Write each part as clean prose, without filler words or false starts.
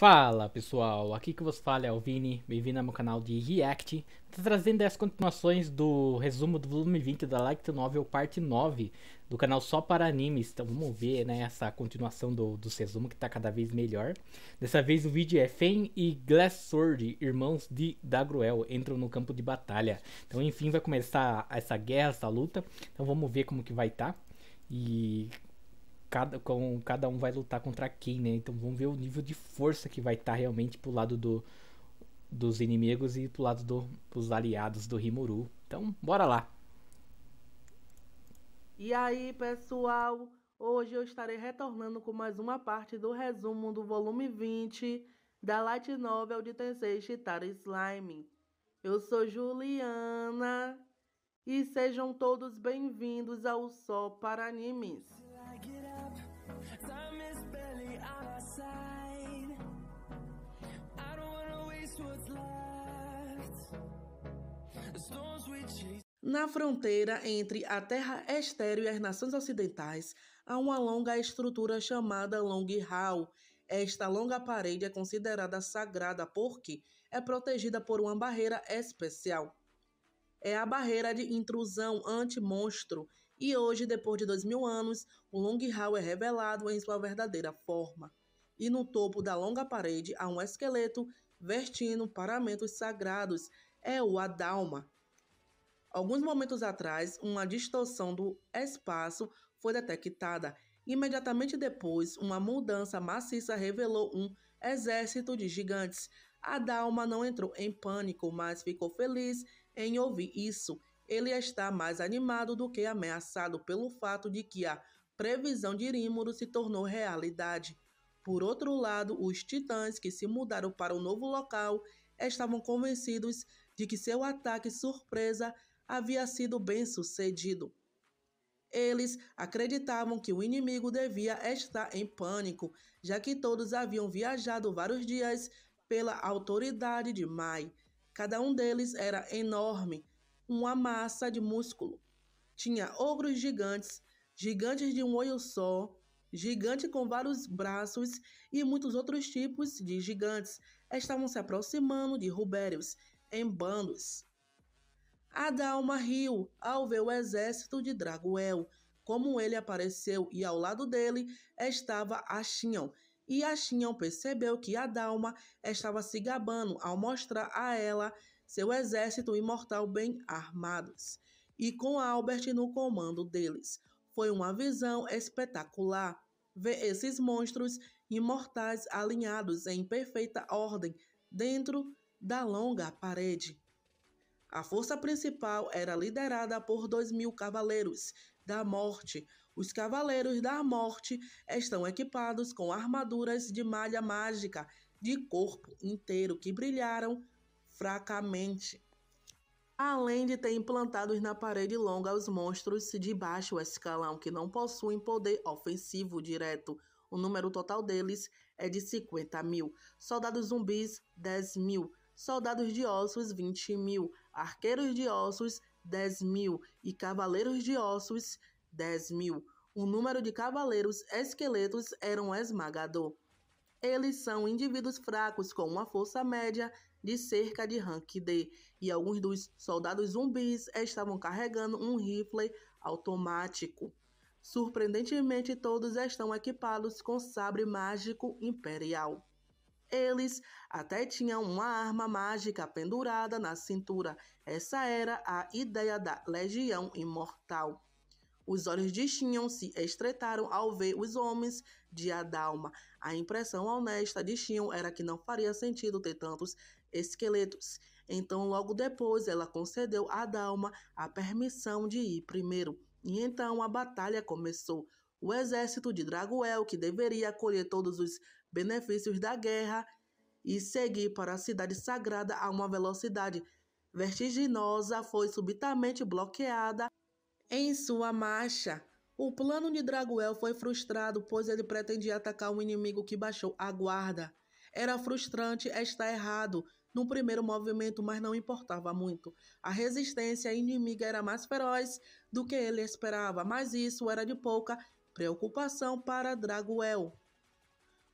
Fala pessoal, aqui que vos fala é o Vini, bem-vindo ao meu canal de React. Tô trazendo as continuações do resumo do volume 20 da Light Novel parte 9 do canal Só para Animes. Então vamos ver, né, essa continuação dos resumos que tá cada vez melhor. Dessa vez o vídeo é Fen e Glass Sword, irmãos de Dagruel, entram no campo de batalha. Então enfim vai começar essa guerra, essa luta. Então vamos ver como que vai estar. E cada um vai lutar contra quem, né? Então vamos ver o nível de força que vai estar realmente pro lado dos inimigos e pro lado dos aliados do Rimuru. Então, bora lá. E aí, pessoal? Hoje eu estarei retornando com mais uma parte do resumo do volume 20 da Light Novel de Tensei Shitara Slime. Eu sou Juliana e sejam todos bem-vindos ao Só para Animes. Na fronteira entre a Terra Estéreo e as Nações Ocidentais, há uma longa estrutura chamada Long Hall. Esta longa parede é considerada sagrada porque é protegida por uma barreira especial. É a barreira de intrusão anti-monstro, e hoje, depois de 2000 anos, o Long Hall é revelado em sua verdadeira forma. E no topo da longa parede há um esqueleto vestindo paramentos sagrados, é o Adalma. Alguns momentos atrás, uma distorção do espaço foi detectada. Imediatamente depois, uma mudança maciça revelou um exército de gigantes. A Dalma não entrou em pânico, mas ficou feliz em ouvir isso. Ele está mais animado do que ameaçado pelo fato de que a previsão de Rímuro se tornou realidade. Por outro lado, os titãs que se mudaram para o novo local estavam convencidos de que seu ataque surpresa havia sido bem sucedido. Eles acreditavam que o inimigo devia estar em pânico, já que todos haviam viajado vários dias pela autoridade de Mai. Cada um deles era enorme, uma massa de músculo. Tinha ogros gigantes, gigantes de um olho só, gigante com vários braços e muitos outros tipos de gigantes estavam se aproximando de Rubérios em bandos. Adalma riu ao ver o exército de Draguel, como ele apareceu, e ao lado dele estava Ashion. E Ashion percebeu que Adalma estava se gabando ao mostrar a ela seu exército imortal bem armados, e com Albert no comando deles. Foi uma visão espetacular ver esses monstros imortais alinhados em perfeita ordem dentro da longa parede. A força principal era liderada por 2000 cavaleiros da morte. Os cavaleiros da morte estão equipados com armaduras de malha mágica de corpo inteiro que brilharam fracamente. Além de ter implantados na parede longa os monstros de baixo escalão que não possuem poder ofensivo direto. O número total deles é de 50.000. Soldados zumbis, 10.000. Soldados de ossos, 20.000. Arqueiros de ossos, 10.000. E cavaleiros de ossos, 10.000. O número de cavaleiros esqueletos era um esmagador. Eles são indivíduos fracos com uma força média de cerca de rank D, e alguns dos soldados zumbis estavam carregando um rifle automático. Surpreendentemente, todos estão equipados com sabre mágico imperial. Eles até tinham uma arma mágica pendurada na cintura. Essa era a ideia da Legião Imortal. Os olhos de Xion se estreitaram ao ver os homens de Adalma. A impressão honesta de Xion era que não faria sentido ter tantos esqueletos. Então, logo depois, ela concedeu a Adalma a permissão de ir primeiro. E então a batalha começou. O exército de Draguel, que deveria colher todos os benefícios da guerra e seguir para a cidade sagrada a uma velocidade vertiginosa, foi subitamente bloqueada em sua marcha. O plano de Draguel foi frustrado, pois ele pretendia atacar um inimigo que baixou a guarda. Era frustrante estar errado no primeiro movimento, mas não importava muito. A resistência inimiga era mais feroz do que ele esperava, mas isso era de pouca preocupação para Draguel.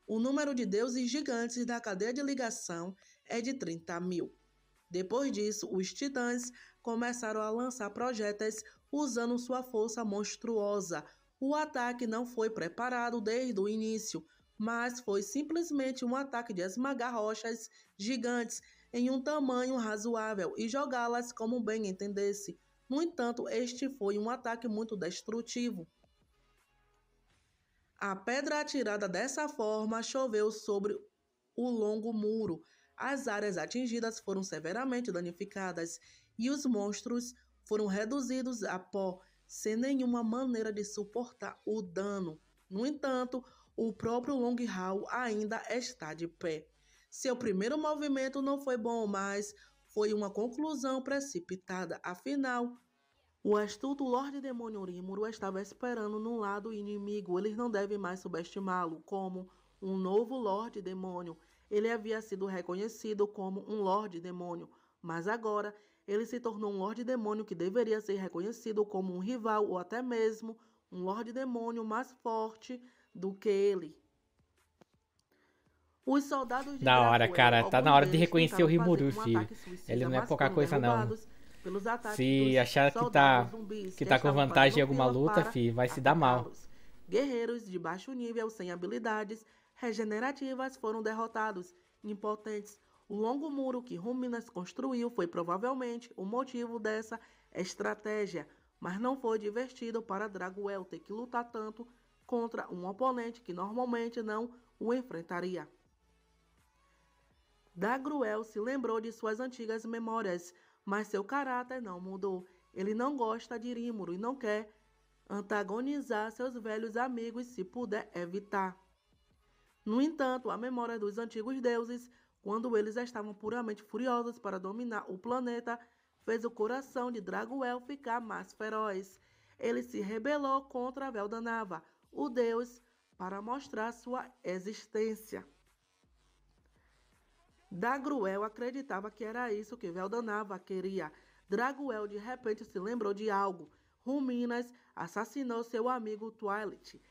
O número de deuses gigantes da cadeia de ligação é de 30.000. Depois disso, os titãs começaram a lançar projéteis usando sua força monstruosa. O ataque não foi preparado desde o início, mas foi simplesmente um ataque de esmagar rochas gigantes em um tamanho razoável e jogá-las como bem entendesse. No entanto, este foi um ataque muito destrutivo. A pedra atirada dessa forma choveu sobre o longo muro. As áreas atingidas foram severamente danificadas e os monstros foram reduzidos a pó, sem nenhuma maneira de suportar o dano. No entanto, o próprio Long Hall ainda está de pé. Seu primeiro movimento não foi bom, mas foi uma conclusão precipitada. Afinal, o astuto Lorde Demônio Rímuro estava esperando no lado inimigo. Eles não devem mais subestimá-lo como um novo Lorde Demônio. Ele havia sido reconhecido como um Lorde Demônio, mas agora ele se tornou um Lorde Demônio que deveria ser reconhecido como um rival ou até mesmo um Lorde Demônio mais forte do que ele. Os soldados de Da hora, Dracuel, cara. Tá na alguns hora de deles reconhecer o tentaram fazer Rimuru, um fi. ataque suicida, Ele não é mas pouca foram coisa, não. derrubados pelos ataques Se dos achar soldados zumbis que tá com estavam vantagem em fazendo alguma fila luta, para fi, vai se dar mal. atacá-los. Guerreiros de baixo nível sem habilidades regenerativas foram derrotados, impotentes. O longo muro que Ruminas construiu foi provavelmente o motivo dessa estratégia, mas não foi divertido para Draguel ter que lutar tanto contra um oponente que normalmente não o enfrentaria. Dagruel se lembrou de suas antigas memórias, mas seu caráter não mudou. Ele não gosta de Rímuro e não quer antagonizar seus velhos amigos se puder evitar. No entanto, a memória dos antigos deuses, quando eles estavam puramente furiosos para dominar o planeta, fez o coração de Draguel ficar mais feroz. Ele se rebelou contra Veldanava, o deus, para mostrar sua existência. Dagruel acreditava que era isso que Veldanava queria. Draguel de repente se lembrou de algo. Ruminas assassinou seu amigo Twilight.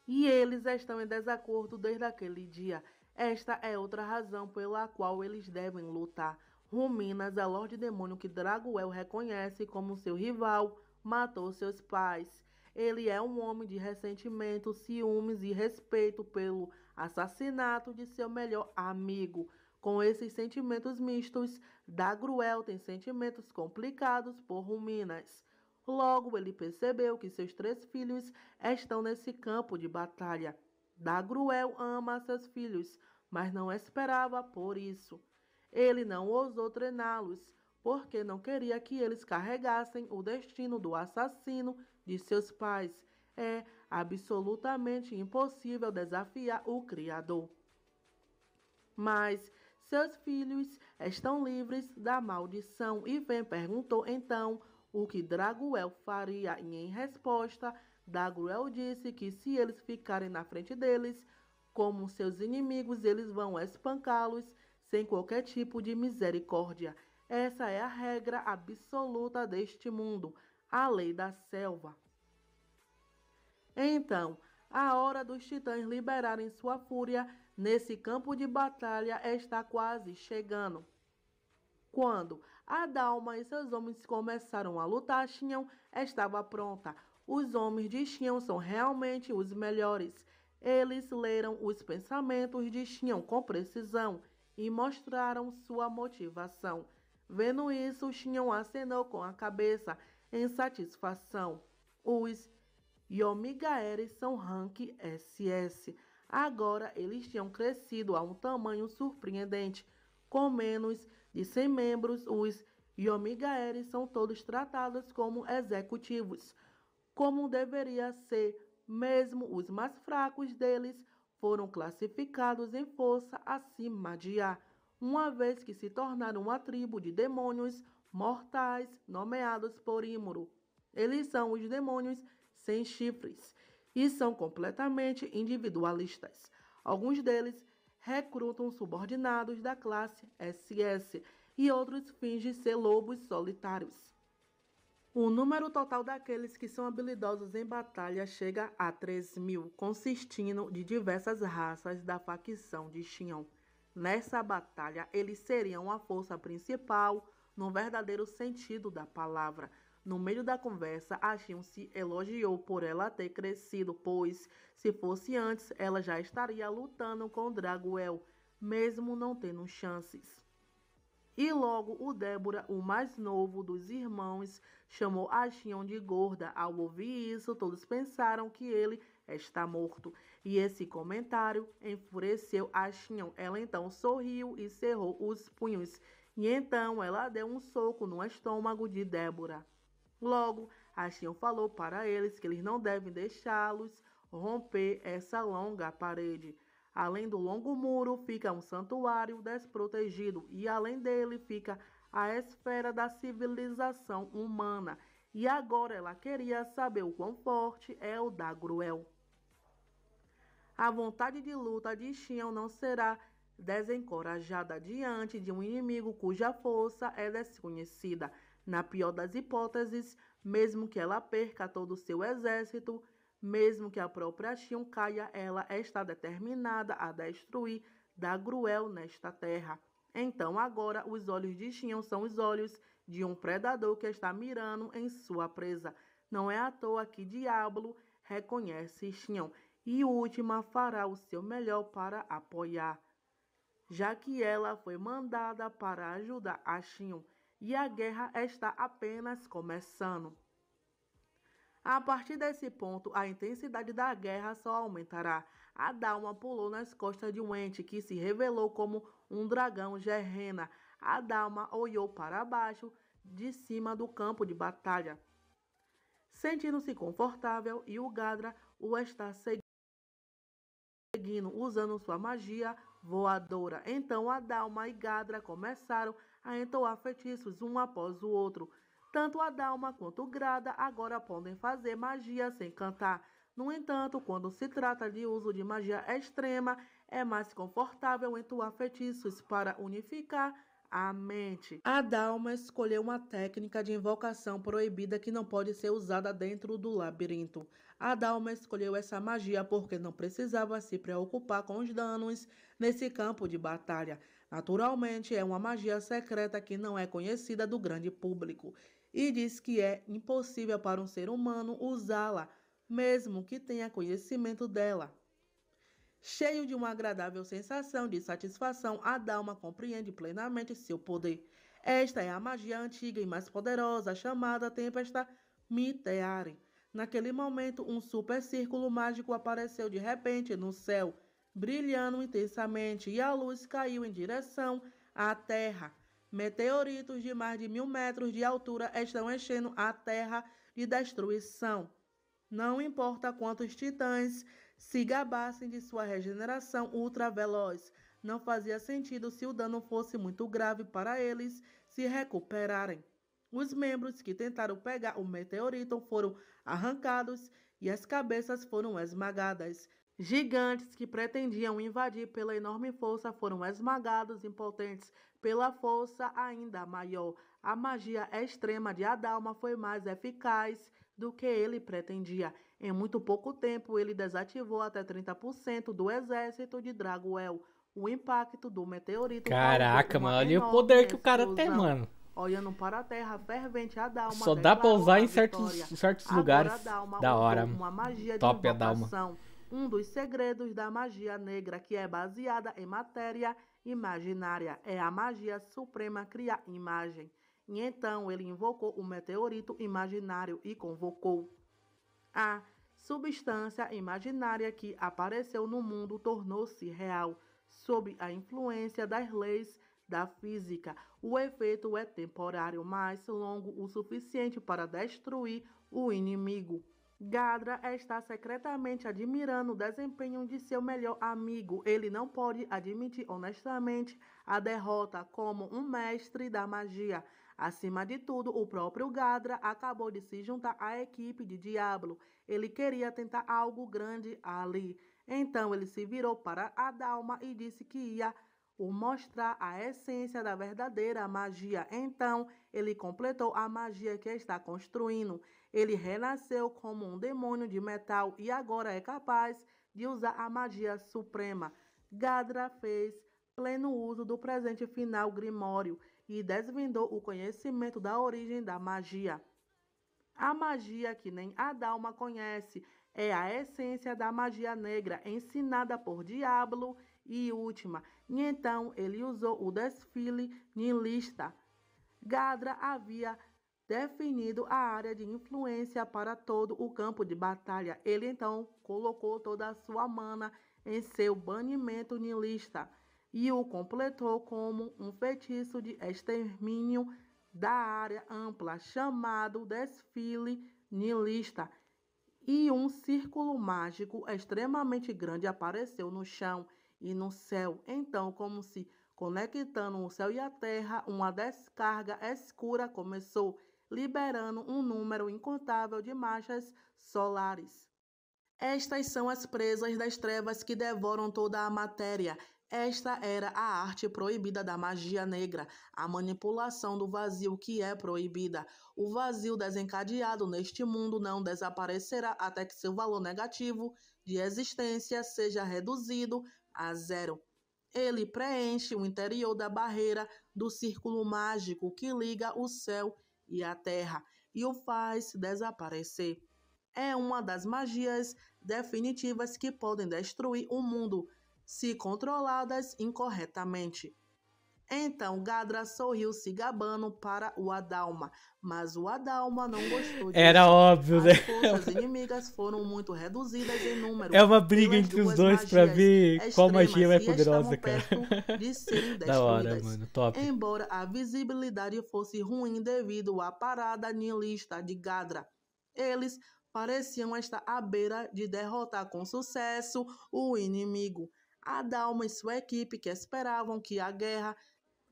E eles estão em desacordo desde aquele dia. Esta é outra razão pela qual eles devem lutar. Ruminas, a Lorde Demônio que Draguel reconhece como seu rival, matou seus pais. Ele é um homem de ressentimento, ciúmes e respeito pelo assassinato de seu melhor amigo. Com esses sentimentos mistos, Dagruel tem sentimentos complicados por Ruminas. Logo, ele percebeu que seus 3 filhos estão nesse campo de batalha. Dagruel ama seus filhos, mas não esperava por isso. Ele não ousou treiná-los, porque não queria que eles carregassem o destino do assassino de seus pais. É absolutamente impossível desafiar o Criador. Mas seus filhos estão livres da maldição. E Ven perguntou então o que Draguel faria, e em resposta, Dagruel disse que se eles ficarem na frente deles, como seus inimigos, eles vão espancá-los sem qualquer tipo de misericórdia. Essa é a regra absoluta deste mundo, a lei da selva. Então, a hora dos titãs liberarem sua fúria nesse campo de batalha está quase chegando. Quando Adalma e seus homens começaram a lutar, Xion estava pronta. Os homens de Xion são realmente os melhores. Eles leram os pensamentos de Xion com precisão e mostraram sua motivação. Vendo isso, Xion acenou com a cabeça em satisfação. Os Yomigaeres são rank SS. Agora eles tinham crescido a um tamanho surpreendente. Com menos de 100 membros, os Yomigaeres são todos tratados como executivos, como deveria ser. Mesmo os mais fracos deles foram classificados em força acima de A, uma vez que se tornaram uma tribo de demônios mortais nomeados por Rímuro. Eles são os demônios sem chifres e são completamente individualistas. Alguns deles recrutam subordinados da classe SS e outros fingem ser lobos solitários. O número total daqueles que são habilidosos em batalha chega a 3.000, consistindo de diversas raças da facção de Xion. Nessa batalha, eles seriam a força principal, no verdadeiro sentido da palavra. No meio da conversa, a Xion se elogiou por ela ter crescido, pois, se fosse antes, ela já estaria lutando com Draguel, mesmo não tendo chances. E logo o Débora, o mais novo dos irmãos, chamou a Xion de gorda. Ao ouvir isso, todos pensaram que ele está morto. E esse comentário enfureceu a Xion. Ela então sorriu e cerrou os punhos. E então ela deu um soco no estômago de Débora. Logo, a Xion falou para eles que eles não devem deixá-los romper essa longa parede. Além do longo muro, fica um santuário desprotegido e além dele fica a esfera da civilização humana. E agora ela queria saber o quão forte é o da Gruel. A vontade de luta de Xion não será desencorajada diante de um inimigo cuja força é desconhecida. Na pior das hipóteses, mesmo que ela perca todo o seu exército, mesmo que a própria Xion caia, ela está determinada a destruir Dagruel nesta terra. Então agora os olhos de Xion são os olhos de um predador que está mirando em sua presa. Não é à toa que Diablo reconhece Xion e Última fará o seu melhor para apoiar, já que ela foi mandada para ajudar a Xion e a guerra está apenas começando. A partir desse ponto, a intensidade da guerra só aumentará. A Dalma pulou nas costas de um ente que se revelou como um dragão Gerrena. A Dalma olhou para baixo, de cima do campo de batalha, sentindo-se confortável, e o Gadra o está seguindo, usando sua magia voadora. Então a Dalma e Gadra começaram a entoar feitiços um após o outro. Tanto a Dalma quanto o Grada agora podem fazer magia sem cantar. No entanto, quando se trata de uso de magia extrema, é mais confortável entoar feitiços para unificar a mente. A Dalma escolheu uma técnica de invocação proibida que não pode ser usada dentro do labirinto. A Dalma escolheu essa magia porque não precisava se preocupar com os danos nesse campo de batalha. Naturalmente, é uma magia secreta que não é conhecida do grande público e diz que é impossível para um ser humano usá-la, mesmo que tenha conhecimento dela. Cheio de uma agradável sensação de satisfação, a Dalma compreende plenamente seu poder. Esta é a magia antiga e mais poderosa, chamada Tempesta Miteare. Naquele momento, um super círculo mágico apareceu de repente no céu, brilhando intensamente, e a luz caiu em direção à Terra. Meteoritos de mais de 1.000 metros de altura estão enchendo a Terra de destruição. Não importa quantos titãs se gabassem de sua regeneração ultraveloz, não fazia sentido se o dano fosse muito grave para eles se recuperarem. Os membros que tentaram pegar o meteorito foram arrancados e as cabeças foram esmagadas. Gigantes que pretendiam invadir pela enorme força foram esmagados, impotentes pela força ainda maior. A magia extrema de Adalma foi mais eficaz do que ele pretendia. Em muito pouco tempo, ele desativou até 30% do exército de Draguel. O impacto do meteorito Caraca, mano, olha o poder que o cara tem, mano. Olhando para a terra fervente, a Dalma só dá pra usar em certos Agora, lugares. Da hora. Uma magia top de a Dalma. Um dos segredos da magia negra, que é baseada em matéria imaginária. É a magia suprema criar imagem. E então ele invocou o meteorito imaginário e convocou a substância imaginária que apareceu no mundo, tornou-se real. Sob a influência das leis da física, o efeito é temporário, mas longo o suficiente para destruir o inimigo. Gadra está secretamente admirando o desempenho de seu melhor amigo. Ele não pode admitir honestamente a derrota como um mestre da magia. Acima de tudo, o próprio Gadra acabou de se juntar à equipe de Diablo. Ele queria tentar algo grande ali. Então ele se virou para a Dalma e disse que ia por mostrar a essência da verdadeira magia. Então, ele completou a magia que está construindo. Ele renasceu como um demônio de metal e agora é capaz de usar a magia suprema. Gadra fez pleno uso do presente final Grimório e desvendou o conhecimento da origem da magia. A magia que nem Adalma conhece é a essência da magia negra ensinada por Diablo e Última. E então ele usou o desfile nihilista. Gadra havia definido a área de influência para todo o campo de batalha. Ele então colocou toda a sua mana em seu banimento nihilista e o completou como um feitiço de extermínio da área ampla, chamado desfile nihilista. E um círculo mágico extremamente grande apareceu no chão e no céu. Então, como se conectando o céu e a terra, uma descarga escura começou, liberando um número incontável de manchas solares. Estas são as presas das trevas que devoram toda a matéria. Esta era a arte proibida da magia negra, a manipulação do vazio que é proibida. O vazio desencadeado neste mundo não desaparecerá até que seu valor negativo de existência seja reduzido a zero. Ele preenche o interior da barreira do círculo mágico que liga o céu e a terra e o faz desaparecer. É uma das magias definitivas que podem destruir o mundo se controladas incorretamente. Então Gadra sorriu se gabando para o Adalma, mas o Adalma não gostou disso. Era óbvio, né? As forças inimigas foram muito reduzidas em número. É uma briga entre os dois pra ver qual magia é mais poderosa, cara. De serem destruídas. Da hora, mano, top. Embora a visibilidade fosse ruim devido à parada nihilista de Gadra, eles pareciam estar à beira de derrotar com sucesso o inimigo. Adalma e sua equipe, que esperavam que a guerra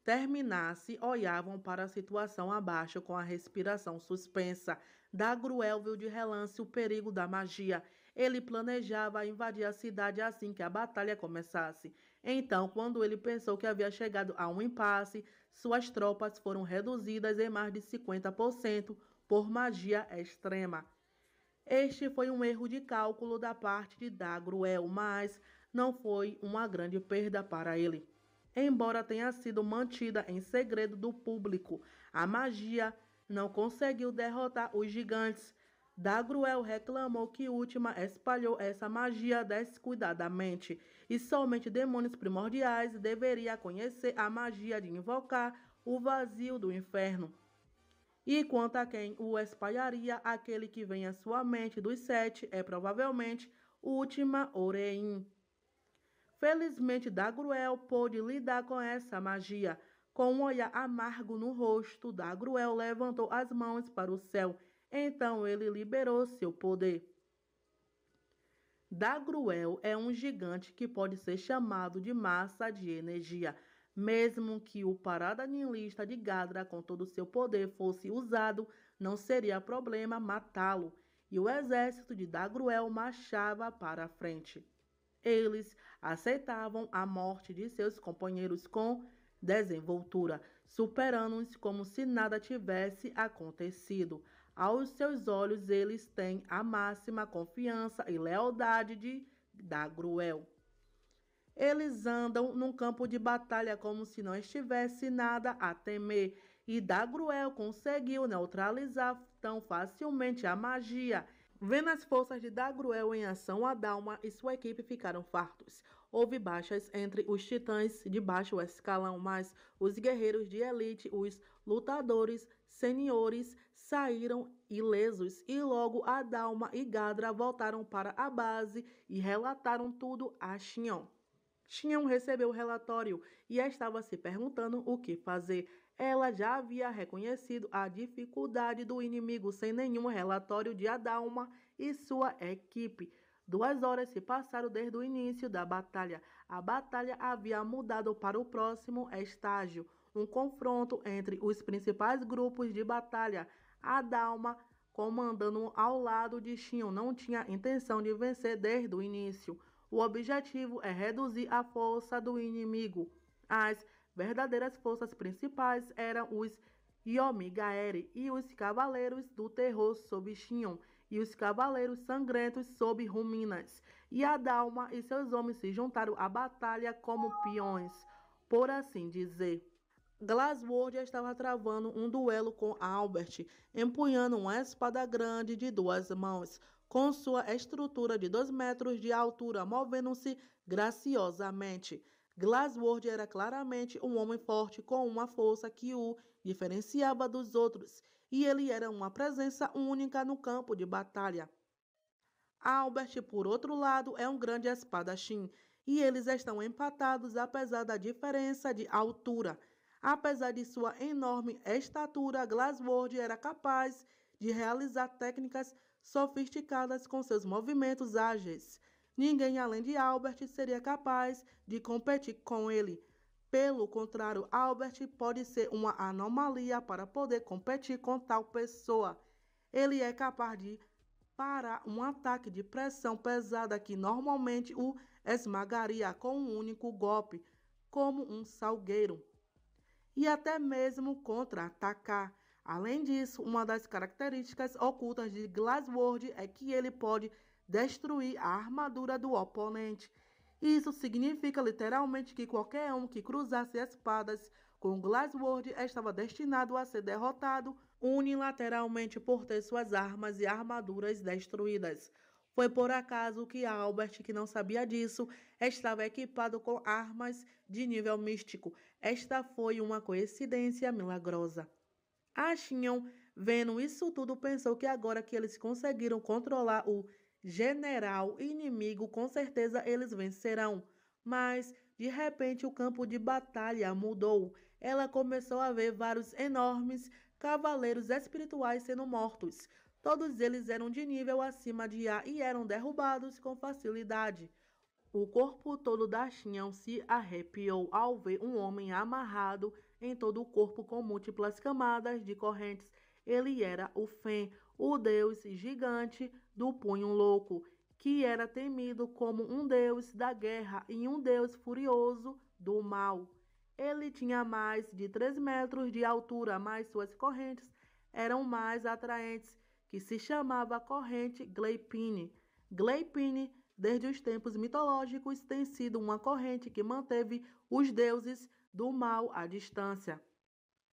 terminasse, olhavam para a situação abaixo com a respiração suspensa. Dagruel viu de relance o perigo da magia. Ele planejava invadir a cidade assim que a batalha começasse. Então, quando ele pensou que havia chegado a um impasse, suas tropas foram reduzidas em mais de 50% por magia extrema. Este foi um erro de cálculo da parte de Dagruel, mas não foi uma grande perda para ele. Embora tenha sido mantida em segredo do público, a magia não conseguiu derrotar os gigantes. Dagruel reclamou que Última espalhou essa magia descuidadamente e somente demônios primordiais deveriam conhecer a magia de invocar o vazio do inferno. E quanto a quem o espalharia, aquele que vem à sua mente dos 7 é provavelmente Última Orein. Felizmente, Dagruel pôde lidar com essa magia. Com um olhar amargo no rosto, Dagruel levantou as mãos para o céu. Então ele liberou seu poder. Dagruel é um gigante que pode ser chamado de massa de energia. Mesmo que o parada nihilista de Gadra com todo o seu poder fosse usado, não seria problema matá-lo. E o exército de Dagruel marchava para a frente. Eles aceitavam a morte de seus companheiros com desenvoltura, superando-os como se nada tivesse acontecido. Aos seus olhos, eles têm a máxima confiança e lealdade de Dagruel. Eles andam num campo de batalha como se não estivesse nada a temer, e Dagruel conseguiu neutralizar tão facilmente a magia. Vendo as forças de Dagruel em ação, Adalma e sua equipe ficaram fartos. Houve baixas entre os titãs de baixo escalão, mas os guerreiros de elite, os lutadores seniores, saíram ilesos e logo Adalma e Gadra voltaram para a base e relataram tudo a Xion. Xion recebeu o relatório e estava se perguntando o que fazer. Ela já havia reconhecido a dificuldade do inimigo sem nenhum relatório de Adalma e sua equipe. 2 horas se passaram desde o início da batalha. A batalha havia mudado para o próximo estágio, um confronto entre os principais grupos de batalha. Adalma, comandando ao lado de Xion, não tinha intenção de vencer desde o início. O objetivo é reduzir a força do inimigo. As verdadeiras forças principais eram os Yomigaeri e os Cavaleiros do Terror sob Shion, e os Cavaleiros Sangrentos sob Ruminas. E a Dalma e seus homens se juntaram à batalha como peões, por assim dizer. Glasworld estava travando um duelo com Albert, empunhando uma espada grande de 2 mãos, com sua estrutura de 2 metros de altura, movendo-se graciosamente. Glasworld era claramente um homem forte com uma força que o diferenciava dos outros, e ele era uma presença única no campo de batalha. Albert, por outro lado, é um grande espadachim, e eles estão empatados apesar da diferença de altura. Apesar de sua enorme estatura, Glasworld era capaz de realizar técnicas sofisticadas com seus movimentos ágeis. Ninguém além de Albert seria capaz de competir com ele. Pelo contrário, Albert pode ser uma anomalia para poder competir com tal pessoa. Ele é capaz de parar um ataque de pressão pesada que normalmente o esmagaria com um único golpe, como um salgueiro, e até mesmo contra-atacar. Além disso, uma das características ocultas de Glasworld é que ele pode destruir a armadura do oponente. Isso significa literalmente que qualquer um que cruzasse espadas com Glasworld estava destinado a ser derrotado unilateralmente por ter suas armas e armaduras destruídas. Foi por acaso que Albert, que não sabia disso, estava equipado com armas de nível místico. Esta foi uma coincidência milagrosa. A Shion, vendo isso tudo, pensou que agora que eles conseguiram controlar o general inimigo, com certeza eles vencerão. Mas, de repente, o campo de batalha mudou. Ela começou a ver vários enormes cavaleiros espirituais sendo mortos. Todos eles eram de nível acima de A e eram derrubados com facilidade. O corpo todo da Shion se arrepiou ao ver um homem amarrado em todo o corpo com múltiplas camadas de correntes. Ele era o Fen, o deus gigante do punho louco, que era temido como um deus da guerra e um deus furioso do mal. Ele tinha mais de 3 metros de altura, mas suas correntes eram mais atraentes, que se chamava corrente Gleipnir. Gleipnir, desde os tempos mitológicos, tem sido uma corrente que manteve os deuses do mal à distância.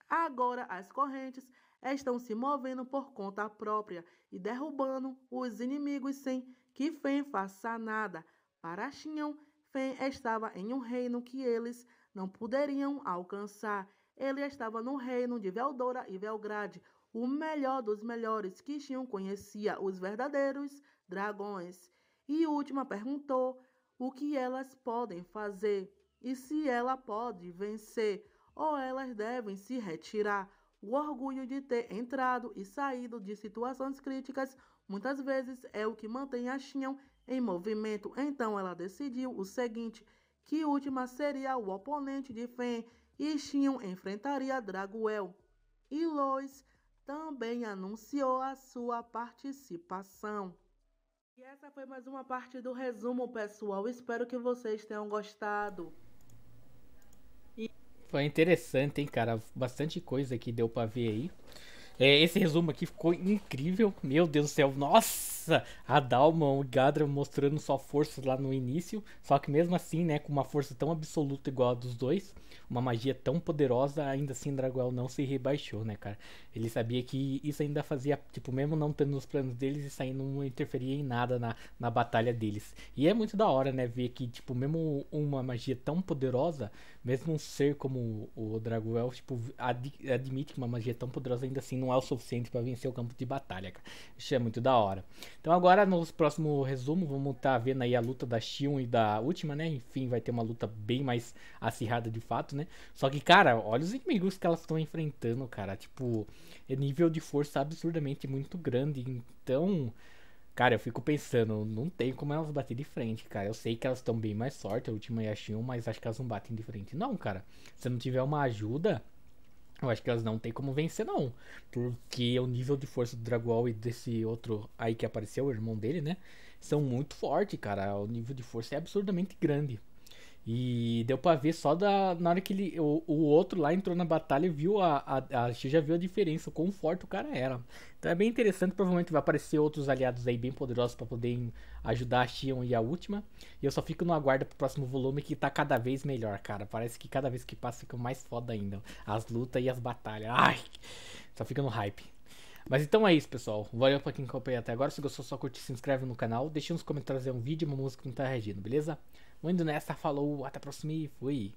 Agora as correntes estão se movendo por conta própria e derrubando os inimigos sem que Fen faça nada. Para Shion, Fen estava em um reino que eles não poderiam alcançar. Ele estava no reino de Veldora e Velgrad, o melhor dos melhores, que Shion conhecia os verdadeiros dragões. E Última perguntou o que elas podem fazer e se ela pode vencer ou elas devem se retirar. O orgulho de ter entrado e saído de situações críticas muitas vezes é o que mantém a Shion em movimento. Então ela decidiu o seguinte, que Última seria o oponente de Fen e Shion enfrentaria Draguel. E Lois também anunciou a sua participação. E essa foi mais uma parte do resumo, pessoal. Espero que vocês tenham gostado. Foi interessante, hein, cara? Bastante coisa que deu pra ver aí. Esse resumo aqui ficou incrível. Meu Deus do céu. Nossa! A Dalma, o Gadra mostrando sua força lá no início. Só que mesmo assim, né? Com uma força tão absoluta igual a dos dois. Uma magia tão poderosa. Ainda assim, Draguel não se rebaixou, né, cara? Ele sabia que isso ainda fazia... Tipo, mesmo não tendo nos planos deles, isso aí não interferia em nada na batalha deles. E é muito da hora, né? Ver que, tipo, mesmo uma magia tão poderosa... Mesmo um ser como o Draguel, tipo, admite que uma magia tão poderosa ainda assim não é o suficiente para vencer o campo de batalha, cara. Isso é muito da hora. Então agora, nos próximos resumos, vamos estar vendo aí a luta da Shion e da Última, né? Enfim, vai ter uma luta bem mais acirrada de fato, né? Só que, cara, olha os inimigos que elas estão enfrentando, cara. Tipo, é nível de força absurdamente muito grande. Então... Cara, eu fico pensando, não tem como elas bater de frente, cara. Eu sei que elas estão bem mais fortes, a Última e a Shion, mas acho que elas não batem de frente. Não, cara. Se não tiver uma ajuda, eu acho que elas não tem como vencer, não. Porque o nível de força do Draguel e desse outro aí que apareceu, o irmão dele, né? São muito fortes, cara. O nível de força é absurdamente grande. E deu pra ver só na hora que o outro lá entrou na batalha e viu a Xion já viu a diferença, o quão forte o cara era. Então é bem interessante, provavelmente vai aparecer outros aliados aí bem poderosos pra poder ajudar a Xion e a última. E eu só fico no aguardo pro próximo volume que tá cada vez melhor, cara. Parece que cada vez que passa fica mais foda ainda. As lutas e as batalhas. Ai! Só fica no hype. Mas então é isso, pessoal. Valeu pra quem acompanhou até agora. Se gostou, só curte, se inscreve no canal. Deixa nos comentários aí um vídeo, uma música que não tá reagindo, beleza? Vou indo nessa, falou, até a próxima e fui!